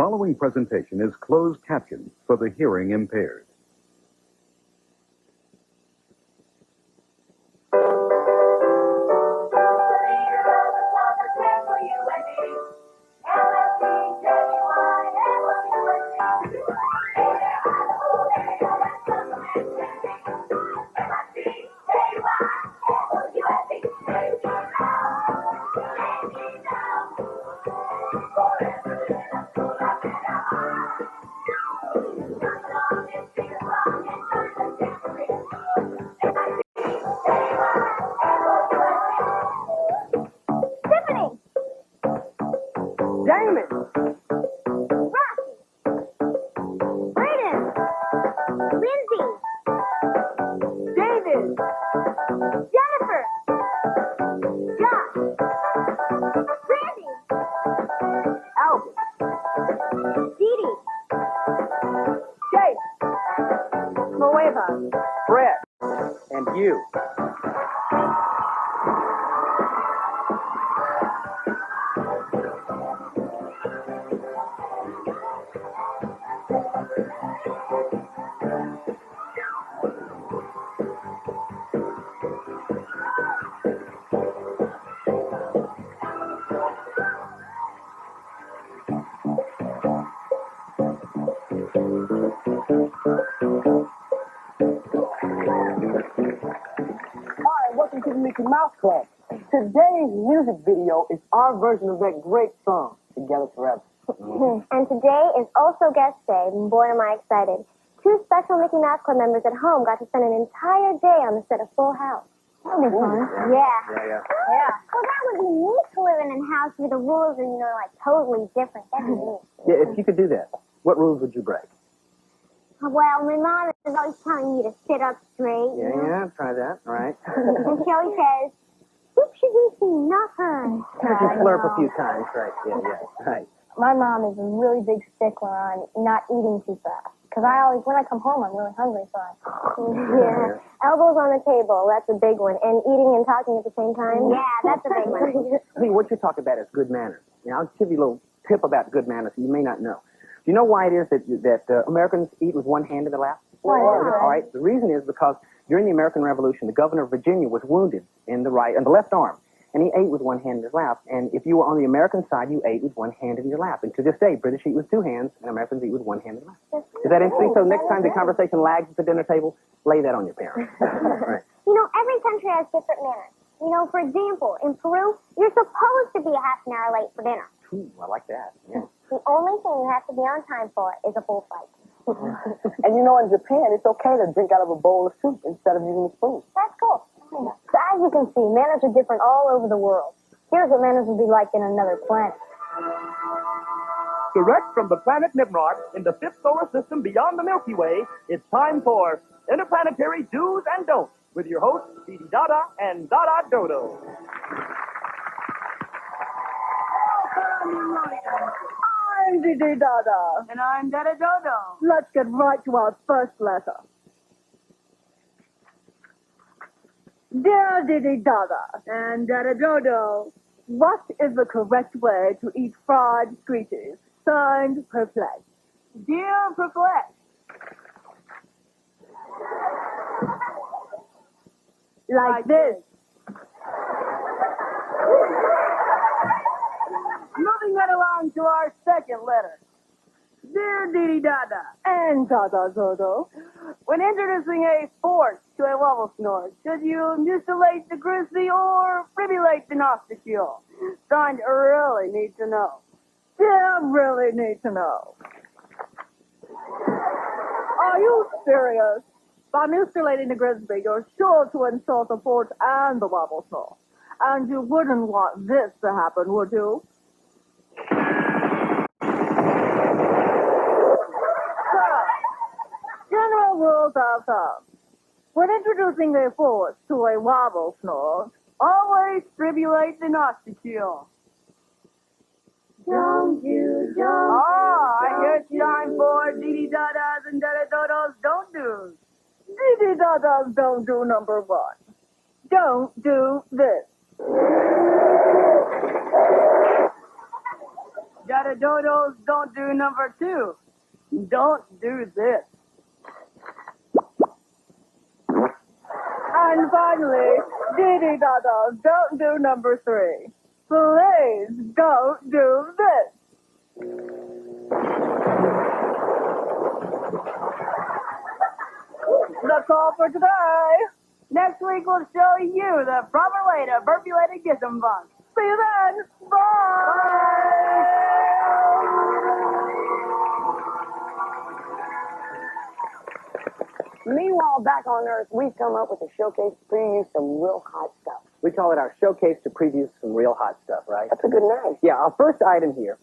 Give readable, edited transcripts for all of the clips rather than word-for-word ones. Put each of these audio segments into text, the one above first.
following presentation is closed captioned for the hearing impaired. Damon! Roqué! Braden! Lindsey! David! Jennifer! Josh! Brandy! Albert! Deedee! Jake! Mowava! Brett! And you. Welcome to the Mickey Mouse Club. Today's music video is our version of that great song, Together Forever. And today is also guest day, and boy am I excited. 2 special Mickey Mouse Club members at home got to spend an entire day on the set of Full House. That'll be fun. Yeah. Well, that would be neat to live in a house where the rules are, like, totally different. That'd be neat. Yeah, if you could do that, what rules would you break? Well, my mom is always telling me to sit up straight. Yeah, try that. All right. And she always says, oopsie-doopsie, nothing. Just slurp a few times, right? Yeah, right. My mom is a really big stickler on not eating too fast. Because when I come home, I'm really hungry, so Yeah. Elbows on the table, that's a big one. And eating and talking at the same time? Yeah, that's a big one. See, what you're talking about is good manners. I'll give you a little tip about good manners that you may not know. Do you know why it is that Americans eat with one hand in their lap? Why? All right. The reason is because during the American Revolution, the governor of Virginia was wounded in the left arm, and he ate with one hand in his lap. And if you were on the American side, you ate with one hand in your lap. And to this day, British eat with 2 hands, and Americans eat with 1 hand in their lap. Is that interesting? So next time the conversation lags at the dinner table, lay that on your parents. Right. Every country has different manners. For example, in Peru, you're supposed to be a half an hour late for dinner. Ooh, I like that. Yeah. The only thing you have to be on time for is a bullfight. And in Japan, it's okay to drink out of a bowl of soup instead of using a spoon. That's cool. So as you can see, manners are different all over the world. Here's what manners would be like in another planet. Direct from the planet Nimrod in the 5th solar system beyond the Milky Way, it's time for Inter-Planetary Do's and Don'ts with your hosts, Deedee Dada and Dada Dodo. I'm Deedee Dada. And I'm Dada Dodo. Let's get right to our first letter. Dear Deedee Dada And Dada Dodo. what is the correct way to eat fried squeezies? Signed, Perplexed. Dear Perplexed. Like this. Moving right along to our second letter. Dear Deedee Dada. And Dada Dodo. When introducing a fork to a wobble snort, should you mucilate the grizzly or fibulate the nostril? Signed, really need to know. Yeah, really need to know. Are you serious? By mutilating the grizzly, you're sure to insult the fort and the wobble snort. And you wouldn't want this to happen, would you? General rules of thumb. When introducing a force to a wobble snort, Always tribulate the nostril. Don't you, don't I hear it's time for Deedee Dadas and Dada Dodos don't do's. Deedee Dadas don't do number 1. Don't do this. Dada-dodos don't do number 2. Don't do this. And finally, Deedee Dada, don't do number 3. Please don't do this. That's all for today. Next week we'll show you the proper way to burpulate a gizm bunk. See you then. Bye. Meanwhile, back on Earth, we've come up with a showcase to preview some real hot stuff. We call it our showcase to preview some real hot stuff, right? That's a good name. Yeah, our first item here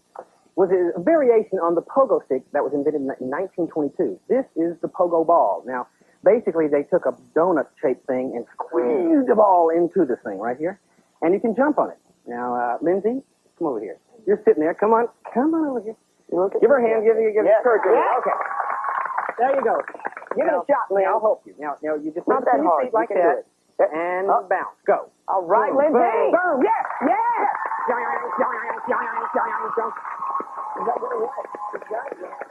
was a variation on the pogo stick that was invented in 1922. This is the pogo ball. Now, basically, they took a donut-shaped thing and squeezed the ball into this thing right here, and you can jump on it. Now, Lindsey, come over here. You're sitting there. Come on over here. Give her a hand. Give her courage. Yeah. Okay. There you go. Give it a shot, Lynn. I'll help you. Now, you just Not lift that your hard. feet like You can that, do it. and Up. bounce. Go. All right, Boom, Lindsey. boom, boom. Yes. Yeah.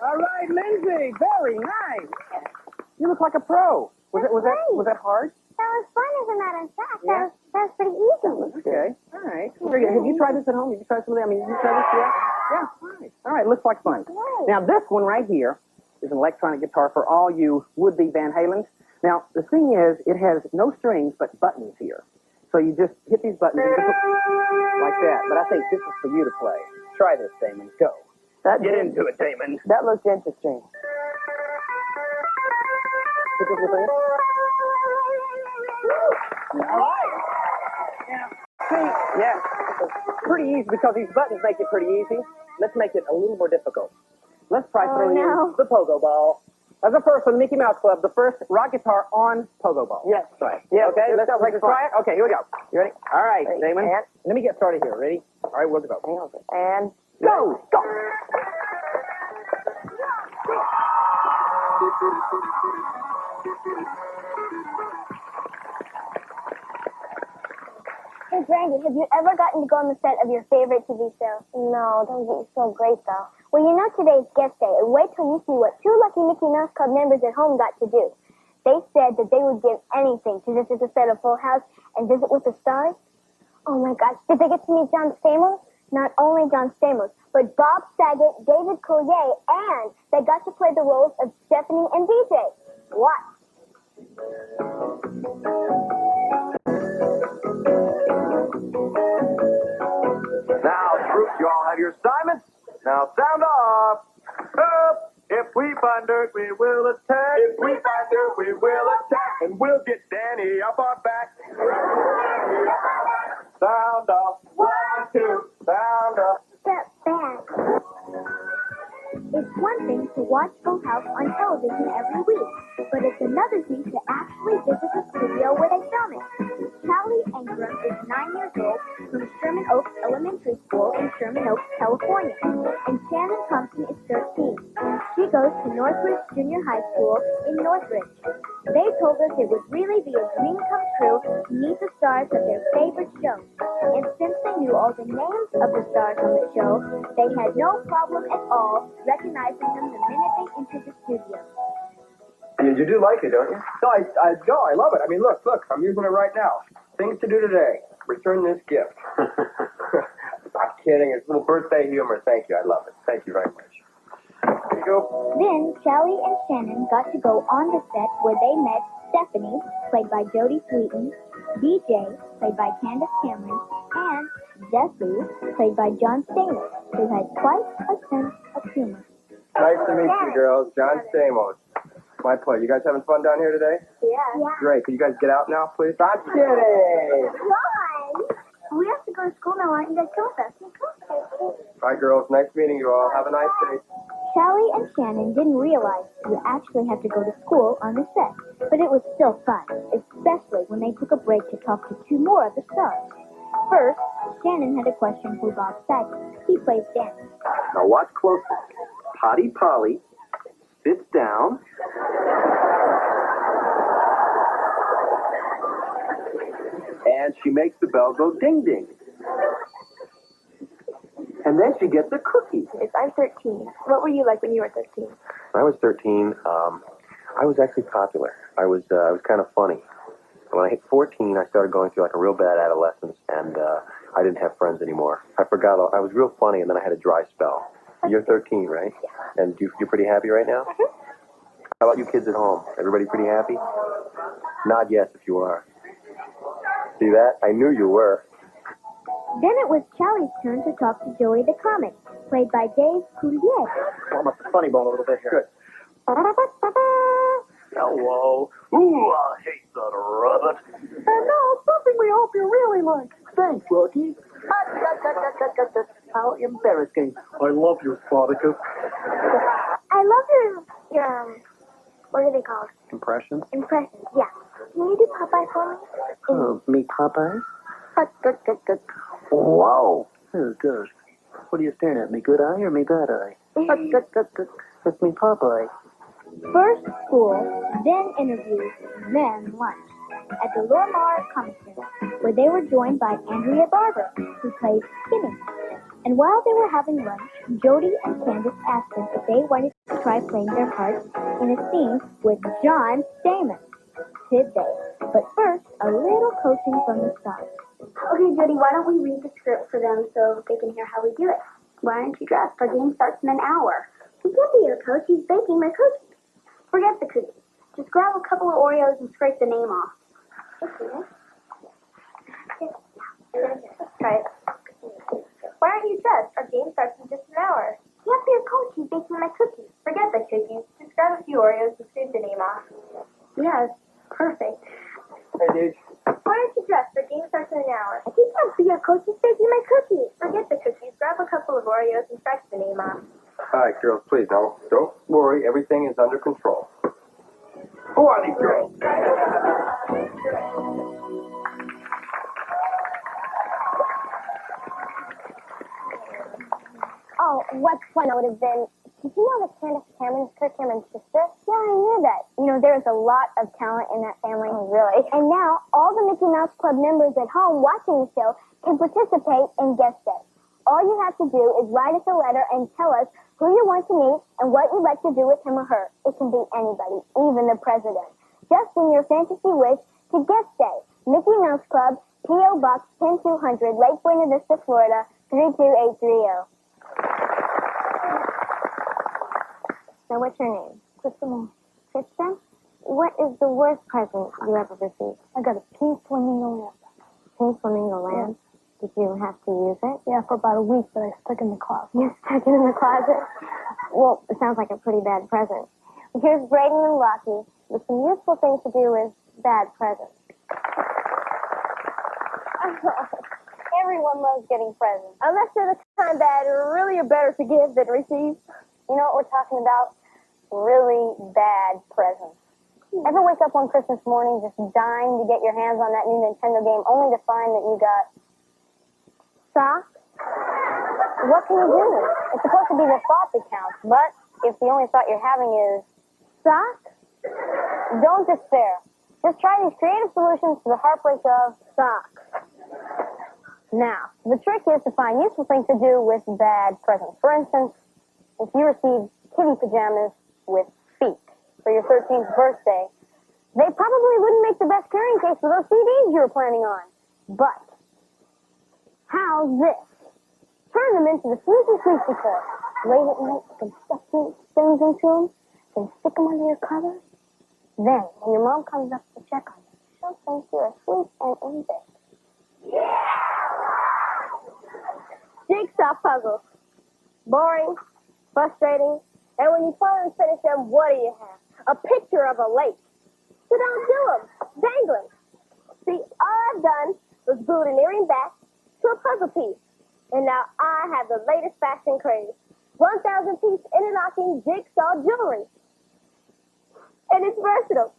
All right, Lindsey. Very nice. You look like a pro. Was that hard? That was fun, as a matter of fact. Yeah. That was pretty easy. Okay. All right. Very good. Have you tried this at home? Have you tried some of that? I mean, you tried this yet? Yeah. All right. All right. Looks like fun. Great. Now, this one right here is an electronic guitar for all you would-be Van Halens. Now, the thing is, it has no strings but buttons here. So you just hit these buttons and like that. But I think this is for you to play. Try this, Damon. Go. Get into it, Damon. That looks interesting. Pick up your finger. All right. Now, see, yeah, it's pretty easy because these buttons make it pretty easy. Let's make it a little more difficult. Let's try throwing no. in the pogo ball. As a first one, Mickey Mouse Club, the first rock guitar on pogo ball. Yes. Right. Yeah, Okay, let's that was try it. Okay, here we go. You ready? All right, Ready. Damon. And? Let me get started here. Ready? All right, we'll go. Hang on. And Go! Go! Hey, Brandy, have you ever gotten to go on the set of your favorite TV show? No, those are so great, though. Well, you know today's guest day, and wait till you see what 2 lucky Mickey Mouse Club members at home got to do. They said that they would give anything to visit the set of Full House and visit with the stars. Oh, my gosh, did they get to meet John Stamos? Not only John Stamos, but Bob Saget, David Coulier, and they got to play the roles of Stephanie and DJ. Watch. Now, troops, you all have your assignments. Now, sound off. Up. If we find dirt, we will attack. If we find dirt, we will attack. And we'll get Danny up our back. Sound off. 1, 2. Sound off. Step back. It's one thing to watch Full House on television every week, but it's another thing to actually visit the studio where they film it. Callie Ingram is 9 years old from Sherman Oaks Elementary School in Sherman Oaks, California, and Shannon Thompson is 13. She goes to Northridge Junior High School in Northridge. They told us it would really be a dream come true to meet the stars of their favorite show. And since they knew all the names of the stars on the show, they had no problem at all recognizing them the minute they entered the studio. You do like it, don't you? No, I love it. I mean, look, I'm using it right now. Things to do today. Return this gift. I'm kidding. It's a little birthday humor. Thank you. I love it. Thank you very much. Here you go. Then Callie and Shannon got to go on the set where they met Stephanie, played by Jodie Sweetin, DJ, played by Candace Cameron, and Jesse, played by John Stamos, who has quite a sense of humor. Nice to meet you, girls. John Stamos. My pleasure. You guys having fun down here today? Yeah. Great. Can you guys get out now, please? I'm kidding. We have to go to school now. Aren't you guys going with us? All right, girls. Nice meeting you all. Have a nice day. Callie and Shannon didn't realize you actually have to go to school on the set, but it was still fun, especially when they took a break to talk to 2 more of the stars. First, Shannon had a question for Bob Saget. He plays Dan. Now, watch closely. Potty Polly sits down. And she makes the bell go ding ding. And then did you get the cookies? I'm 13. What were you like when you were 13? When I was 13, I was actually popular. I was kind of funny. When I hit 14, I started going through like a real bad adolescence, and I didn't have friends anymore. I forgot. I was real funny, and then I had a dry spell. You're 13, right? Yeah. And you're pretty happy right now? Mm-hmm. How about you kids at home? Everybody pretty happy? Nod yes if you are. See that? I knew you were. Then it was Charlie's turn to talk to Joey the Comet, played by Dave Coulier. Warm up the funny bone a little bit here. Hello. Ooh, I hate that rabbit. And now, something we hope you really like. Thanks, Roqué. How embarrassing. I love you, Spartacus. I love your what are they called? Impressions? Impressions, yeah. Can you do Popeye for me? Oh, me Popeye? Whoa. Oh, gosh. What are you staring at, me good eye or me bad eye? That's me Popeye. First school, then interviews, then lunch at the Lorimar Comic Center, where they were joined by Andrea Barber, who plays Skinny. And while they were having lunch, Jody and Candace asked them if they wanted to try playing their parts in a scene with John Damon. Did they? But first, a little coaching from the stars. Okay, Jody, why don't we read the script for them so they can hear how we do it? Why aren't you dressed? Our game starts in an hour. He can't be your coach. He's baking my cookies. Forget the cookies. Just grab a couple of Oreos and scrape the name off. Okay. Try it. Why aren't you dressed? Our game starts in just an hour. He can't be your coach. He's baking my cookies. Forget the cookies. Just grab a few Oreos and scrape the name off. Yes, perfect. Hey, dude. Why aren't you dressed? Our game starts in an hour. He can't be your coach. He's baking my cookies. Forget the cookies. Grab a couple of Oreos and scratch the name off. All right, girls, please don't worry. Everything is under control. Who are these girls? Oh, what fun it would have been. Did you know that Candace Cameron is Kirk Cameron's sister? Yeah, I knew that. You know, there's a lot of talent in that family. Oh, really? And now, all the Mickey Mouse Club members at home watching the show can participate in guest day. All you have to do is write us a letter and tell us who you want to meet and what you'd like to do with him or her. It can be anybody, even the president. Just sing your fantasy wish to guest day. Mickey Mouse Club, P.O. Box 10200, Lake Buena Vista, Florida, 32830. Now, what's your name? Kristen. Kristen? What is the worst present you ever received? I got a pink flamingo lamp. Pink flamingo lamp? Yeah. Did you have to use it? Yeah, for about a week, but I stuck it in the closet. You stuck it in the closet? Well, it sounds like a pretty bad present. Here's Braden and Rocky with some useful things to do with bad presents. Everyone loves getting presents. Unless they're the kind that really are better to give than receive. You know what we're talking about? Really bad presents. Ever wake up on Christmas morning just dying to get your hands on that new Nintendo game only to find that you got socks? What can you do? It's supposed to be the thought that counts, but if the only thought you're having is socks, don't despair. Just try these creative solutions to the heartbreak of socks. Now, the trick is to find useful things to do with bad presents. For instance, if you received kitty pajamas with feet for your 13th birthday, they probably wouldn't make the best carrying case for those CDs you were planning on. But how's this? Turn them into the sneaky toy. Late at night, you can stuff things into them, then stick them under your covers. Then, when your mom comes up to check on you, she'll think you're asleep and in bed. Jigsaw puzzles. Boring, frustrating, and when you finally finish them, what do you have? A picture of a lake. So don't do them. Dangling. See, all I've done was glued an earring back to a puzzle piece. And now I have the latest fashion craze. 1,000-piece interlocking jigsaw jewelry. And it's versatile.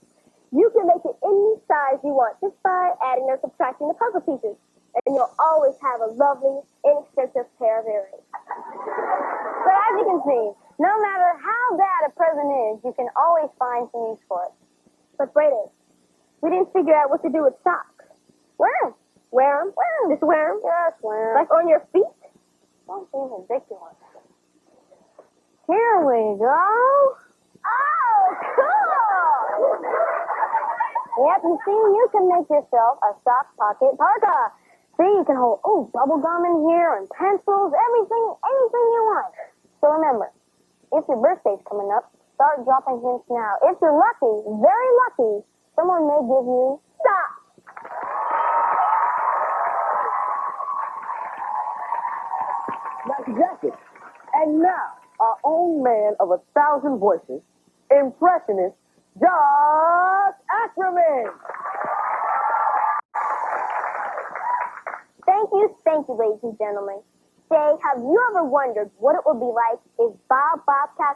You can make it any size you want just by adding or subtracting the puzzle pieces. And you'll always have a lovely, inexpensive pair of earrings. But as you can see, no matter how bad a present is, you can always find some use for it. But Braden, we didn't figure out what to do with socks. Wear them. Wear them? Wear them. Just wear them? Yes, wear them. Like on your feet? Don't be ridiculous. Here we go. Oh, cool! Yep, you see, you can make yourself a sock pocket parka. See, you can hold, bubble gum in here and pencils, anything you want. So remember, if your birthday's coming up, start dropping hints now. If you're lucky, very lucky, someone may give you socks. That's exactly. And now, our own man of 1,000 voices, impressionist, Josh Ackerman. Thank you, ladies and gentlemen. Say, have you ever wondered what it would be like if Bob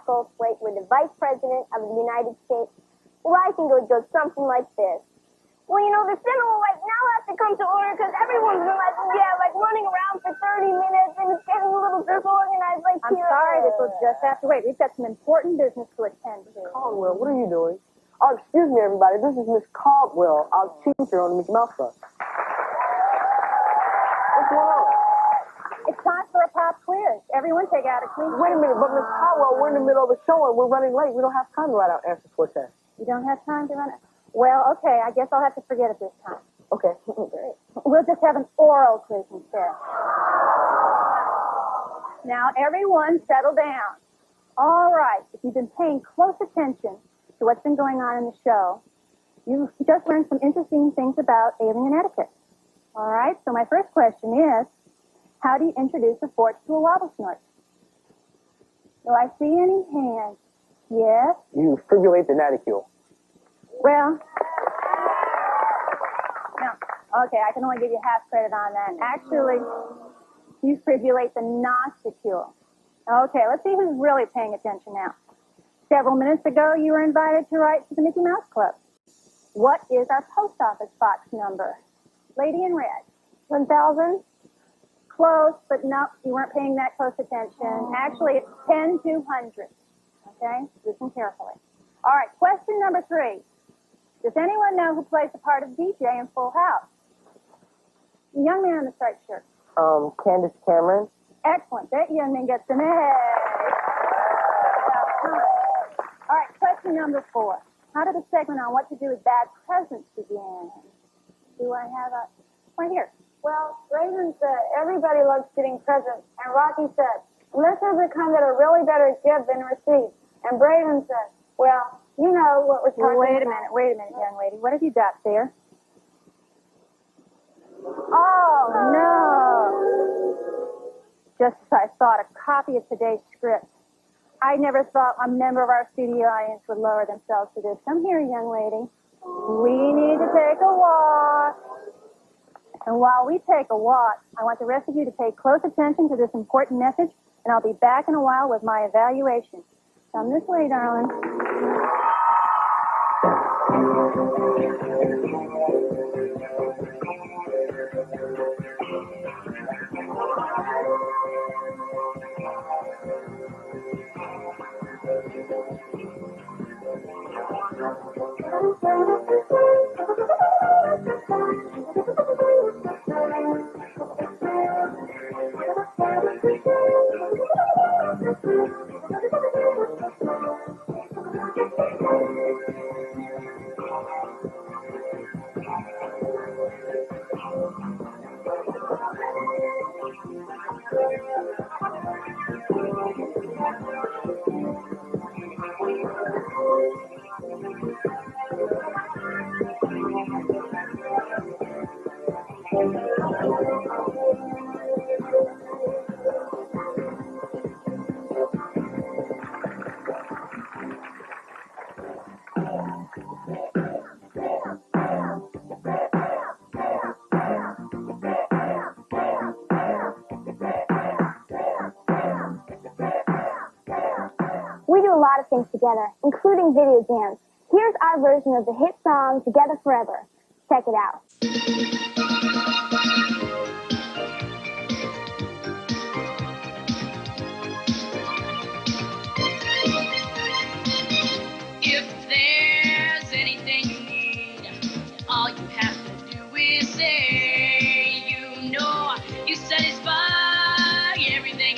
Goldthwait were the Vice President of the United States? Well, I think it would go something like this. Well, you know, the Senate now has to come to order because everyone's been running around for 30 minutes and it's getting a little disorganized. I'm sorry, this will just have to wait. We've got some important business to attend to. Caldwell, what are you doing? Oh, excuse me, everybody. This is Miss Caldwell, our teacher on the Mickey Mouse Club. What's going on? It's time for a pop quiz. Everyone take out a quiz. Wait a minute, but Miss Caldwell, we're in the middle of a show and we're running late. We don't have time to write out answers for a test. You don't have time to run it? Well, okay, I guess I'll have to forget it this time. Okay. Great. We'll just have an oral quiz instead. Now, everyone settle down. All right, if you've been paying close attention to what's been going on in the show, you've just learned some interesting things about alien etiquette. All right, so my first question is, how do you introduce a fork to a wobble snort? Do I see any hands? Yes? You fibrillate the naticule. Well, no. Okay, I can only give you half credit on that. Actually, you fibrillate the nostricule. Okay, let's see who's really paying attention now. Several minutes ago, you were invited to write to the Mickey Mouse Club. What is our post office box number? Lady in red. 1,000? Close, but no, you weren't paying that close attention. Actually, it's 10,200. Okay? Listen carefully. All right, question number 3. Does anyone know who plays the part of DJ in Full House? The young man in the striped shirt. Candace Cameron. Excellent. That young man gets an A. All right, question number 4. How did the segment on what to do with bad presents begin? Do I have a... Right here. Well, Braden said everybody loves getting presents, and Rocky said, unless there's a kind that are really better give than receive. And Braden said, well, you know what we're talking about. Wait a minute, young lady. What have you got there? Oh, no. Just as I thought, a copy of today's script. I never thought a member of our studio audience would lower themselves to this. Come here, young lady. We need to take a walk. And while we take a walk, I want the rest of you to pay close attention to this important message, and I'll be back in a while with my evaluation. Come this way, darling. We do a lot of things together, including video jams. Here's our version of the hit song, Together Forever. Check it out. If there's anything you need, all you have to do is say, you know, you satisfy everything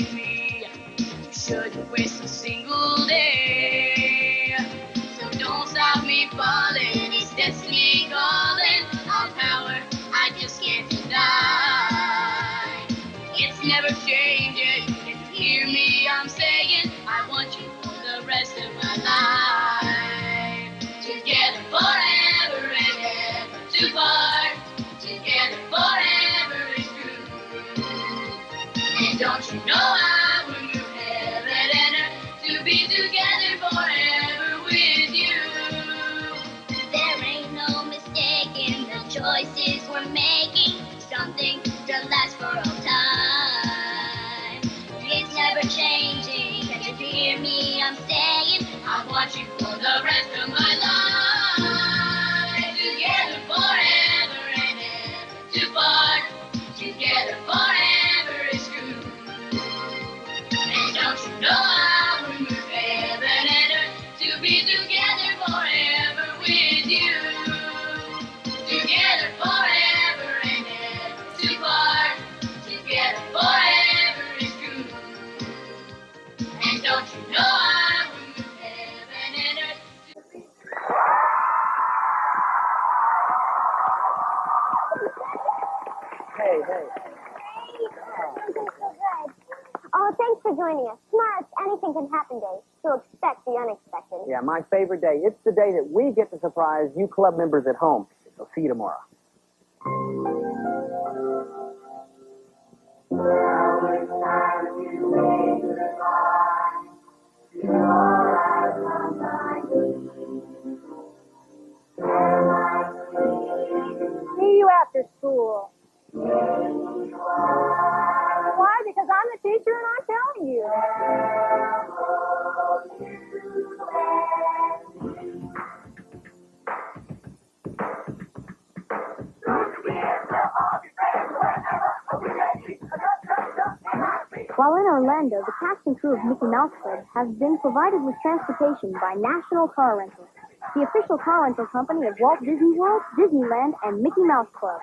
joining us. Tomorrow's Anything Can Happen Day, so expect the unexpected. Yeah, my favorite day. It's the day that we get to surprise you club members at home. So see you tomorrow. See you after school. Why? Because I'm the teacher and I'm telling you. While in Orlando, the cast and crew of Mickey Mouse Club have been provided with transportation by National Car Rental, the official car rental company of Walt Disney World, Disneyland, and Mickey Mouse Club.